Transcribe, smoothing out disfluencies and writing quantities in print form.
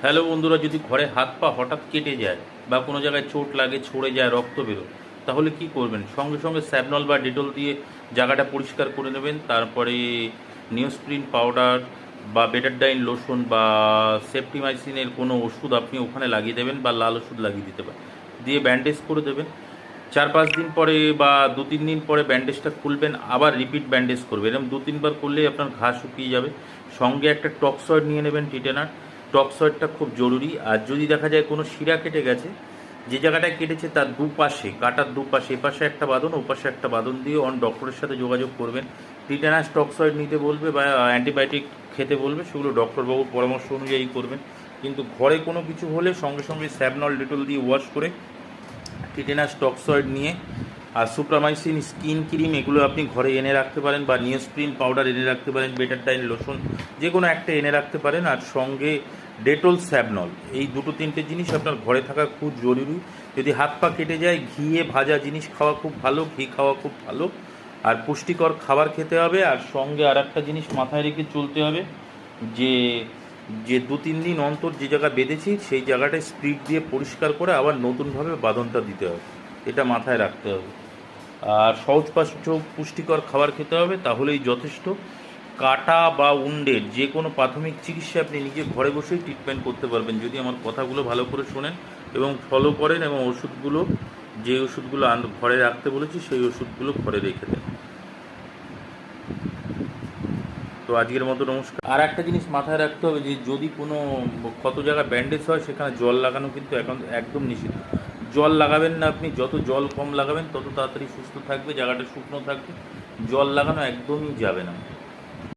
Hello বন্ধুরা, যদি ঘরে হাত পা হঠাৎ কেটে যায় বা কোনো জায়গায় চোট লাগে, ছড়ে যায়, রক্ত বেরোয়, তাহলে কি করবেন? সঙ্গে সঙ্গে স্যাভনল বা ডেটল দিয়ে জায়গাটা পরিষ্কার করে নেবেন। তারপরে নিউজপ্রিন পাউডার বা বেটারডাইন লোশন বা সেপ্টিমাইসিনের কোনো ওষুধ আপনি ওখানে লাগিয়ে দেবেন বা লাল ওষুধ লাগিয়ে দিতে পারেন, দিয়ে ব্যান্ডেজ করে দেবেন। 4-5 দিন পরে বা 2-3 দিন পরে ব্যান্ডেজটা খুলবেন, আবার রিপিট ব্যান্ডেজ করবেন। এরকম 2-3 বার করলেই আপনার ঘা শুকিয়ে যাবে। সঙ্গে একটা টক্সয়েড নিয়ে নেবেন, টিটেনার। টক্সয়েডটা খুব জরুরি। আর যদি দেখা যায় কোনো শিরা কেটে গেছে, যে জায়গাটায় কেটেছে তার দুপাশে, কাটার দুপাশে, এপাশে একটা বাঁধন, ওপাশে একটা বাঁধন দিয়ে ডক্টরের সাথে যোগাযোগ করবেন। টিটেনাস টক্সয়েড নিতে বলবে বা অ্যান্টিবায়োটিক খেতে বলবে, সেগুলো ডক্টরবাবুর পরামর্শ অনুযায়ী করবেন। কিন্তু ঘরে কোনো কিছু হলে সঙ্গে সঙ্গে স্যাভনল ডেটল দিয়ে ওয়াশ করে টিটেনাস টক্সয়েড নিয়ে আর সুপ্রামাইসিন স্কিন ক্রিম, এগুলো আপনি ঘরে এনে রাখতে পারেন, বা নিউজপ্রিন পাউডার এনে রাখতে পারেন, বেটারডাইন লোশন যে কোনো একটা এনে রাখতে পারেন। আর সঙ্গে ডেটল, স্যাভনল, এই দুটো তিনটে জিনিস আপনার ঘরে থাকা খুব জরুরি। যদি হাত পা কেটে যায়, ঘিয়ে ভাজা জিনিস খাওয়া খুব ভালো, ঘি খাওয়া খুব ভালো। আর পুষ্টিকর খাবার খেতে হবে। আর সঙ্গে আর একটা জিনিস মাথায় রেখে চলতে হবে, যে যে 2-3 দিন অন্তর যে জায়গা বেঁধেছি সেই জায়গাটায় স্প্রিট দিয়ে পরিষ্কার করে আবার নতুনভাবে বাঁধনটা দিতে হবে। এটা মাথায় রাখতে হবে। আর সহজপাচ্য পুষ্টিকর খাবার খেতে হবে, তাহলেই যথেষ্ট। কাটা বা উন্ডের যে কোনো প্রাথমিক চিকিৎসা আপনি নিজে ঘরে বসেই ট্রিটমেন্ট করতে পারবেন, যদি আমার কথাগুলো ভালো করে শোনেন এবং ফলো করেন, এবং ওষুধগুলো, যে ওষুধগুলো ঘরে রাখতে বলেছি সেই ওষুধগুলো ঘরে রেখে দেন। তো আজকের মতো নমস্কার। আর একটা জিনিস মাথায় রাখতে হবে, যে যদি কোনো ক্ষত জায়গায় ব্যান্ডেজ হয়, সেখানে জল লাগানো কিন্তু এখন একদম নিষিদ্ধ। জল লাগাবেন না আপনি, যত জল কম লাগাবেন তত তাড়াতাড়ি সুস্থ থাকবে, জায়গাটা শুকনো থাকবে। জল লাগানো একদমই যাবে না।